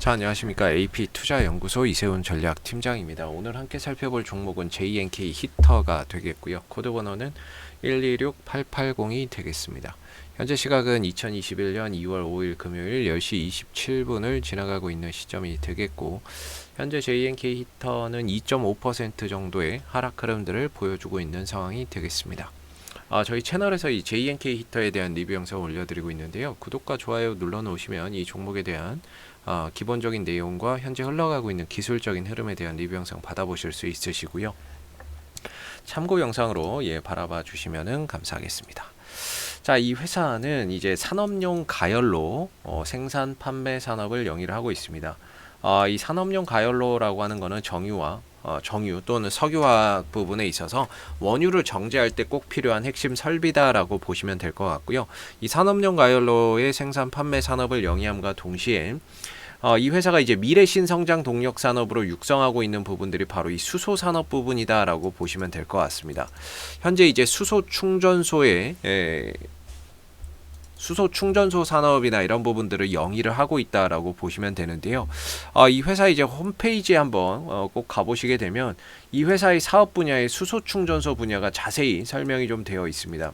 자, 안녕하십니까. AP투자연구소 이세훈 전략팀장입니다. 오늘 함께 살펴볼 종목은 JNK 히터가 되겠고요. 코드번호는 126880이 되겠습니다. 현재 시각은 2021년 2월 5일 금요일 10시 27분을 지나가고 있는 시점이 되겠고, 현재 JNK 히터는 2.5% 정도의 하락 흐름들을 보여주고 있는 상황이 되겠습니다. 저희 채널에서 이 JNK 히터에 대한 리뷰 영상을 올려드리고 있는데요. 구독과 좋아요 눌러놓으시면 이 종목에 대한 기본적인 내용과 현재 흘러가고 있는 기술적인 흐름에 대한 리뷰 영상 받아보실 수 있으시고요. 참고 영상으로 바라봐 주시면 감사하겠습니다. 자, 이 회사는 이제 산업용 가열로 생산 판매 산업을 영위를 하고 있습니다. 이 산업용 가열로라고 하는 거는 정유 또는 석유화학 부분에 있어서 원유를 정제할 때 꼭 필요한 핵심 설비다라고 보시면 될 것 같고요. 이 산업용 가열로의 생산 판매 산업을 영위함과 동시에 이 회사가 이제 미래 신성장 동력 산업으로 육성하고 있는 부분들이 바로 이 수소 산업 부분이다라고 보시면 될 것 같습니다. 현재 이제 수소 충전소 산업이나 이런 부분들을 영위를 하고 있다라고 보시면 되는데요. 이 회사 이제 홈페이지에 한번 꼭 가보시게 되면 이 회사의 사업 분야의 수소 충전소 분야가 자세히 설명이 좀 되어 있습니다.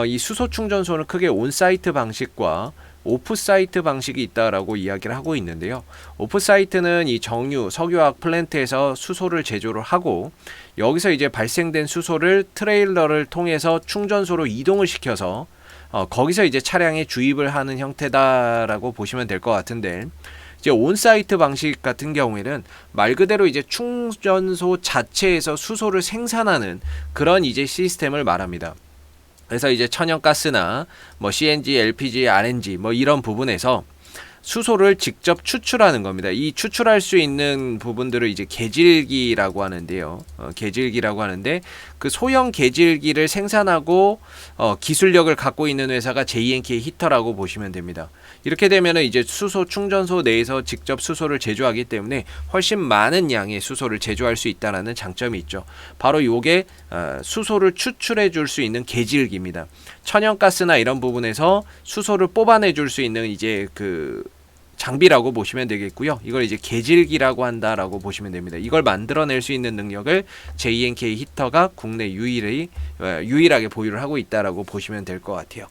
이 수소 충전소는 크게 온사이트 방식과 오프사이트 방식이 있다라고 이야기를 하고 있는데요. 오프사이트는 이 정유, 석유화학 플랜트에서 수소를 제조를 하고, 여기서 이제 발생된 수소를 트레일러를 통해서 충전소로 이동을 시켜서 거기서 이제 차량에 주입을 하는 형태다라고 보시면 될 것 같은데, 이제 온사이트 방식 같은 경우에는 말 그대로 이제 충전소 자체에서 수소를 생산하는 그런 이제 시스템을 말합니다. 그래서 이제 천연가스나 뭐 CNG, LPG, RNG 뭐 이런 부분에서 수소를 직접 추출하는 겁니다. 이 추출할 수 있는 부분들을 이제 계질기라고 하는데요. 계질기라고 하는데, 그 소형 계질기를 생산하고 기술력을 갖고 있는 회사가 JNK 히터라고 보시면 됩니다. 이렇게 되면은 이제 수소 충전소 내에서 직접 수소를 제조하기 때문에 훨씬 많은 양의 수소를 제조할 수 있다라는 장점이 있죠. 바로 요게 수소를 추출해 줄 수 있는 계질기입니다. 천연가스나 이런 부분에서 수소를 뽑아내 줄 수 있는 이제 그 장비라고 보시면 되겠고요. 이걸 이제 계질기라고 한다라고 보시면 됩니다. 이걸 만들어낼 수 있는 능력을 JNK 히터가 국내 유일하게 보유를 하고 있다라고 보시면 될 것 같아요.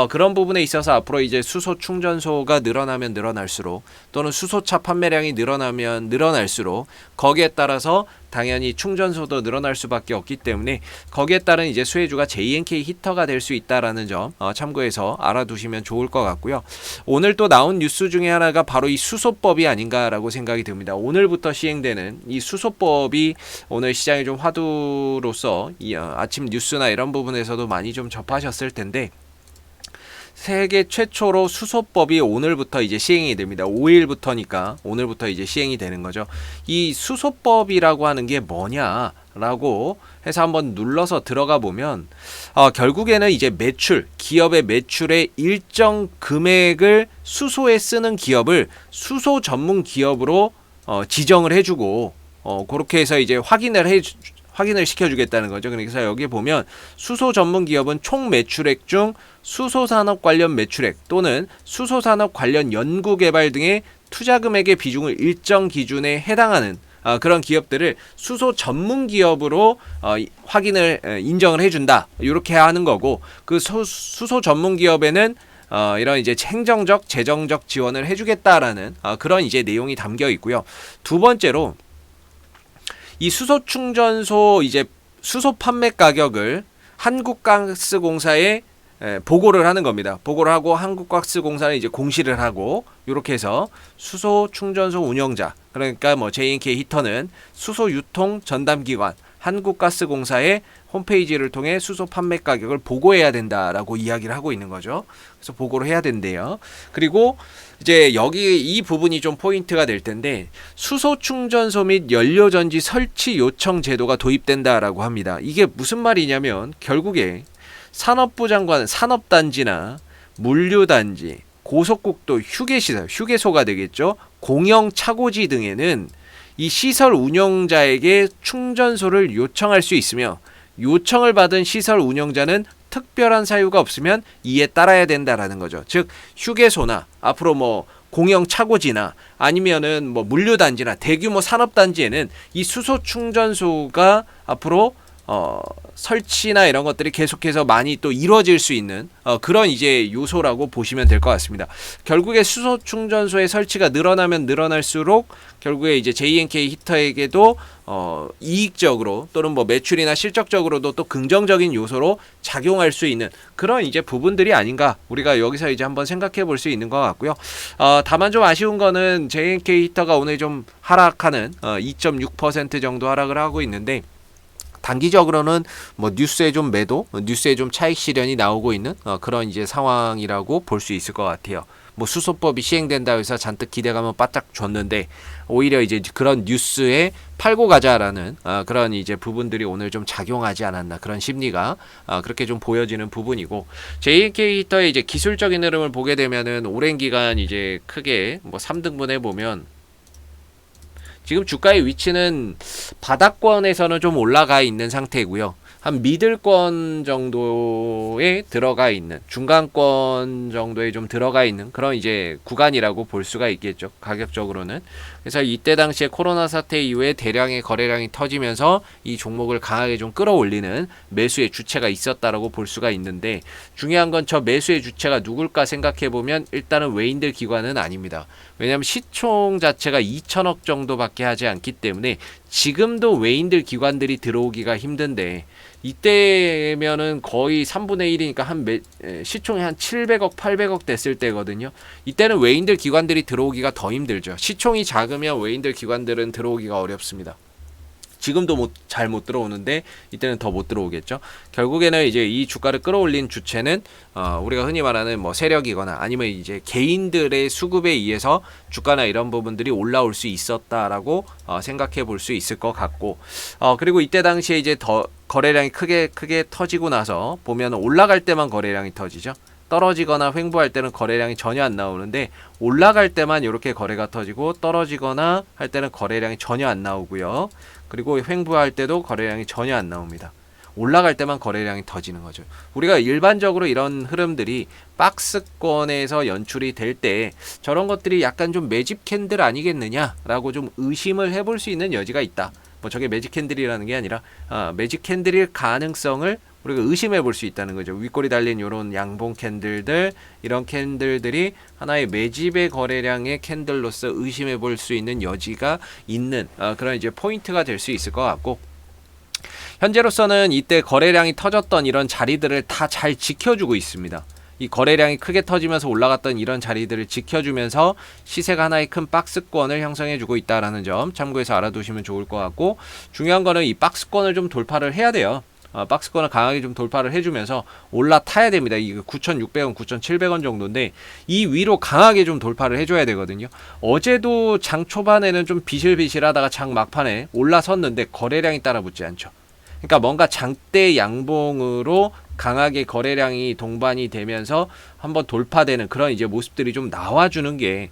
그런 부분에 있어서 앞으로 이제 수소 충전소가 늘어나면 늘어날수록, 또는 수소차 판매량이 늘어나면 늘어날수록 거기에 따라서 당연히 충전소도 늘어날 수밖에 없기 때문에 거기에 따른 이제 수혜주가 JNK 히터가 될 수 있다라는 점 참고해서 알아두시면 좋을 것 같고요. 오늘 또 나온 뉴스 중에 하나가 바로 이 수소법이 아닌가라고 생각이 듭니다. 오늘부터 시행되는 이 수소법이 오늘 시장의 좀 화두로서 이 아침 뉴스나 이런 부분에서도 많이 좀 접하셨을 텐데, 세계 최초로 수소법이 오늘부터 이제 시행이 됩니다. 5일부터니까 오늘부터 이제 시행이 되는 거죠. 이 수소법이라고 하는 게 뭐냐라고 해서 한번 눌러서 들어가 보면 결국에는 이제 기업의 매출의 일정 금액을 수소에 쓰는 기업을 수소 전문 기업으로 지정을 해주고, 그렇게 해서 이제 확인을 시켜주겠다는 거죠. 그래서 여기 보면 수소 전문 기업은 총 매출액 중 수소산업 관련 매출액 또는 수소산업 관련 연구개발 등의 투자 금액의 비중을 일정 기준에 해당하는 그런 기업들을 수소 전문 기업으로 인정을 해준다, 이렇게 하는 거고, 그 수소 전문 기업에는 이런 이제 행정적, 재정적 지원을 해주겠다라는 그런 이제 내용이 담겨 있고요. 두 번째로, 이 수소 충전소 이제 수소 판매 가격을 한국가스공사에 보고를 하는 겁니다. 보고를 하고 한국가스공사는 이제 공시를 하고, 이렇게 해서 수소 충전소 운영자, 그러니까 뭐 JNK 히터는 수소 유통 전담기관 한국가스공사의 홈페이지를 통해 수소 판매 가격을 보고해야 된다라고 이야기를 하고 있는 거죠. 그래서 보고를 해야 된대요. 그리고 이제 여기 이 부분이 좀 포인트가 될 텐데, 수소 충전소 및 연료전지 설치 요청 제도가 도입된다라고 합니다. 이게 무슨 말이냐면, 결국에 산업부 장관은 산업단지나 물류단지, 고속국도 휴게소가 되겠죠. 공영 차고지 등에는 이 시설 운영자에게 충전소를 요청할 수 있으며, 요청을 받은 시설 운영자는 특별한 사유가 없으면 이에 따라야 된다라는 거죠. 즉 휴게소나 앞으로 뭐 공영 차고지나 아니면은 뭐 물류단지나 대규모 산업단지에는 이 수소 충전소가 앞으로 설치나 이런 것들이 계속해서 많이 또 이루어질 수 있는 그런 이제 요소라고 보시면 될 것 같습니다. 결국에 수소 충전소의 설치가 늘어나면 늘어날수록 결국에 이제 JNK 히터에게도 이익적으로 또는 뭐 매출이나 실적적으로도 또 긍정적인 요소로 작용할 수 있는 그런 이제 부분들이 아닌가 우리가 여기서 이제 한번 생각해 볼 수 있는 것 같고요. 다만 좀 아쉬운 거는 JNK 히터가 오늘 좀 하락하는 2.6% 정도 하락을 하고 있는데 단기적으로는 뭐 뉴스에 좀 매도, 뉴스에 좀 차익 실현이 나오고 있는 그런 이제 상황이라고 볼 수 있을 것 같아요. 뭐 수소법이 시행된다 해서 잔뜩 기대감은 바짝 줬는데 오히려 이제 그런 뉴스에 팔고 가자라는 그런 이제 부분들이 오늘 좀 작용하지 않았나 그런 심리가 그렇게 좀 보여지는 부분이고 JNK 히터의 이제 기술적인 흐름을 보게 되면은 오랜 기간 이제 크게 뭐 3등분해 보면 지금 주가의 위치는 바닥권에서는 좀 올라가 있는 상태고요. 한 미들권 정도에 들어가 있는 중간권 정도에 좀 들어가 있는 그런 이제 구간이라고 볼 수가 있겠죠. 가격적으로는. 그래서 이때 당시에 코로나 사태 이후에 대량의 거래량이 터지면서 이 종목을 강하게 좀 끌어올리는 매수의 주체가 있었다라고 볼 수가 있는데 중요한 건 저 매수의 주체가 누굴까 생각해 보면 일단은 외인들 기관은 아닙니다. 왜냐하면 시총 자체가 2천억 정도밖에 하지 않기 때문에 지금도 외인들 기관들이 들어오기가 힘든데 이때면은 거의 3분의 1이니까 시총이 한 700억, 800억 됐을 때거든요. 이때는 외인들 기관들이 들어오기가 더 힘들죠. 시총이 작으면 외인들 기관들은 들어오기가 어렵습니다. 지금도 잘 못 들어오는데 이때는 더 못 들어오겠죠. 결국에는 이제 이 주가를 끌어올린 주체는 우리가 흔히 말하는 뭐 세력이거나 아니면 이제 개인들의 수급에 의해서 주가나 이런 부분들이 올라올 수 있었다라고 생각해 볼 수 있을 것 같고 그리고 이때 당시에 이제 더 거래량이 크게 터지고 나서 보면 올라갈 때만 거래량이 터지죠. 떨어지거나 횡보할 때는 거래량이 전혀 안 나오는데 올라갈 때만 이렇게 거래가 터지고 떨어지거나 할 때는 거래량이 전혀 안 나오고요. 그리고 횡보할 때도 거래량이 전혀 안 나옵니다. 올라갈 때만 거래량이 터지는 거죠. 우리가 일반적으로 이런 흐름들이 박스권에서 연출이 될 때 저런 것들이 약간 좀 매집 캔들 아니겠느냐라고 좀 의심을 해볼 수 있는 여지가 있다. 뭐 저게 매직 캔들이라는 게 아니라 매직 캔들일 가능성을 우리가 의심해 볼 수 있다는 거죠. 윗골이 달린 이런 양봉 캔들들 이런 캔들들이 하나의 매집의 거래량의 캔들로서 의심해 볼 수 있는 여지가 있는 그런 이제 포인트가 될 수 있을 것 같고 현재로서는 이때 거래량이 터졌던 이런 자리들을 다 잘 지켜주고 있습니다. 이 거래량이 크게 터지면서 올라갔던 이런 자리들을 지켜주면서 시세가 하나의 큰 박스권을 형성해주고 있다는 점 참고해서 알아두시면 좋을 것 같고 중요한 거는 이 박스권을 좀 돌파를 해야 돼요. 박스권을 강하게 좀 돌파를 해주면서 올라타야 됩니다. 이 9,600원, 9,700원 정도인데 이 위로 강하게 좀 돌파를 해줘야 되거든요. 어제도 장 초반에는 좀 비실비실하다가 장 막판에 올라섰는데 거래량이 따라붙지 않죠. 그러니까 뭔가 장대 양봉으로 강하게 거래량이 동반이 되면서 한번 돌파되는 그런 이제 모습들이 좀 나와주는 게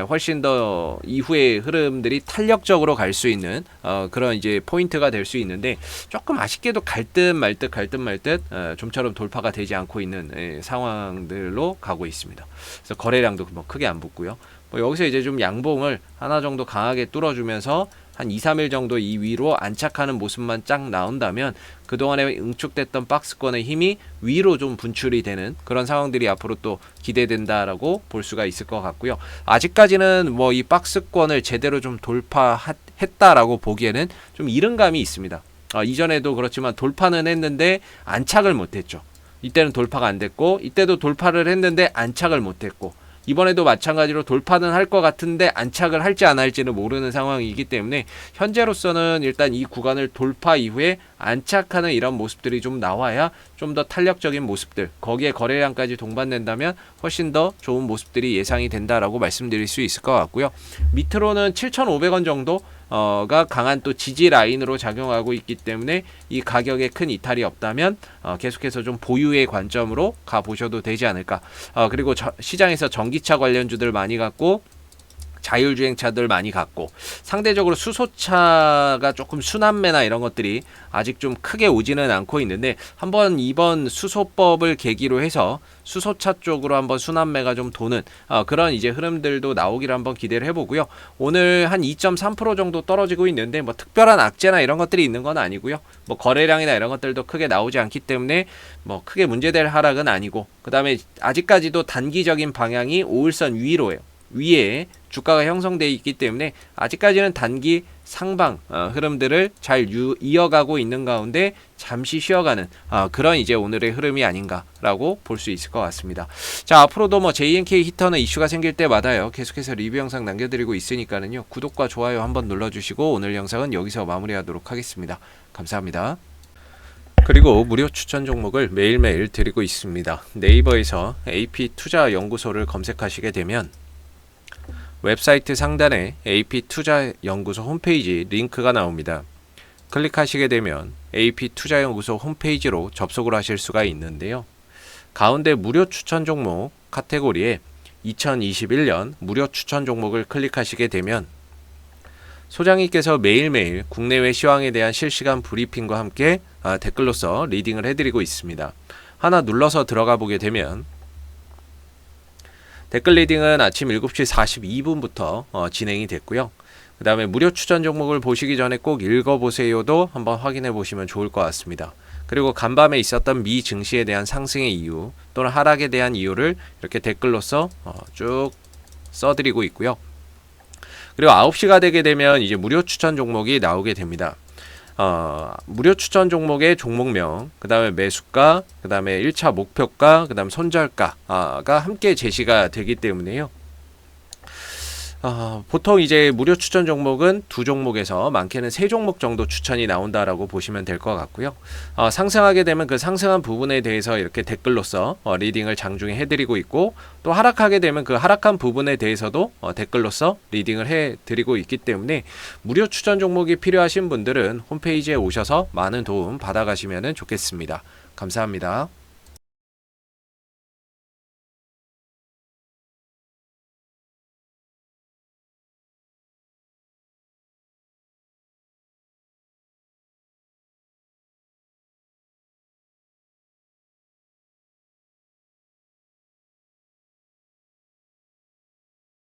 훨씬 더 이후의 흐름들이 탄력적으로 갈 수 있는 그런 이제 포인트가 될 수 있는데 조금 아쉽게도 갈 듯 말 듯 좀처럼 돌파가 되지 않고 있는 상황들로 가고 있습니다. 그래서 거래량도 뭐 크게 안 붙고요. 뭐 여기서 이제 좀 양봉을 하나 정도 강하게 뚫어주면서 한 2, 3일 정도 이 위로 안착하는 모습만 쫙 나온다면 그동안에 응축됐던 박스권의 힘이 위로 좀 분출이 되는 그런 상황들이 앞으로 또 기대된다라고 볼 수가 있을 것 같고요. 아직까지는 뭐 이 박스권을 제대로 좀 돌파했다라고 보기에는 좀 이른 감이 있습니다. 이전에도 그렇지만 돌파는 했는데 안착을 못했죠. 이때는 돌파가 안 됐고 이때도 돌파를 했는데 안착을 못했고 이번에도 마찬가지로 돌파는 할 것 같은데 안착을 할지 안 할지는 모르는 상황이기 때문에 현재로서는 일단 이 구간을 돌파 이후에 안착하는 이런 모습들이 좀 나와야 좀 더 탄력적인 모습들 거기에 거래량까지 동반된다면 훨씬 더 좋은 모습들이 예상이 된다라고 말씀드릴 수 있을 것 같고요. 밑으로는 7,500원 정도 가 강한 또 지지 라인으로 작용하고 있기 때문에 이 가격에 큰 이탈이 없다면 계속해서 좀 보유의 관점으로 가보셔도 되지 않을까. 그리고 시장에서 전기차 관련주들 많이 갖고 자율주행차들 많이 갔고, 상대적으로 수소차가 조금 순환매나 이런 것들이 아직 좀 크게 오지는 않고 있는데, 한번 이번 수소법을 계기로 해서 수소차 쪽으로 한번 순환매가 좀 도는 그런 이제 흐름들도 나오기를 한번 기대를 해보고요. 오늘 한 2.3% 정도 떨어지고 있는데 뭐 특별한 악재나 이런 것들이 있는 건 아니고요. 뭐 거래량이나 이런 것들도 크게 나오지 않기 때문에 뭐 크게 문제될 하락은 아니고, 그 다음에 아직까지도 단기적인 방향이 5일선 위로예요. 위에 주가가 형성되어 있기 때문에 아직까지는 단기 상방 흐름들을 잘 이어가고 있는 가운데 잠시 쉬어가는 그런 이제 오늘의 흐름이 아닌가라고 볼 수 있을 것 같습니다. 자, 앞으로도 뭐 JNK 히터는 이슈가 생길 때마다요 계속해서 리뷰 영상 남겨드리고 있으니까는요, 구독과 좋아요 한번 눌러주시고 오늘 영상은 여기서 마무리하도록 하겠습니다. 감사합니다. 그리고 무료 추천 종목을 매일매일 드리고 있습니다. 네이버에서 AP투자연구소를 검색하시게 되면 웹사이트 상단에 AP투자연구소 홈페이지 링크가 나옵니다. 클릭하시게 되면 AP투자연구소 홈페이지로 접속을 하실 수가 있는데요. 가운데 무료 추천 종목 카테고리에 2021년 무료 추천 종목을 클릭하시게 되면 소장님께서 매일매일 국내외 시황에 대한 실시간 브리핑과 함께 댓글로서 리딩을 해드리고 있습니다. 하나 눌러서 들어가 보게 되면 댓글 리딩은 아침 7시 42분부터 진행이 됐고요. 그 다음에 무료 추천 종목을 보시기 전에 꼭 읽어보세요도 한번 확인해 보시면 좋을 것 같습니다. 그리고 간밤에 있었던 미 증시에 대한 상승의 이유 또는 하락에 대한 이유를 이렇게 댓글로서 쭉 써드리고 있고요. 그리고 9시가 되게 되면 이제 무료 추천 종목이 나오게 됩니다. 무료 추천 종목의 종목명, 그 다음에 매수가, 그 다음에 1차 목표가, 그 다음 손절가가 함께 제시가 되기 때문에요. 보통 이제 무료 추천 종목은 2종목에서 많게는 3종목 정도 추천이 나온다라고 보시면 될 것 같고요. 상승하게 되면 그 상승한 부분에 대해서 이렇게 댓글로서 리딩을 장중에 해드리고 있고, 또 하락하게 되면 그 하락한 부분에 대해서도 댓글로서 리딩을 해드리고 있기 때문에 무료 추천 종목이 필요하신 분들은 홈페이지에 오셔서 많은 도움 받아가시면 좋겠습니다. 감사합니다.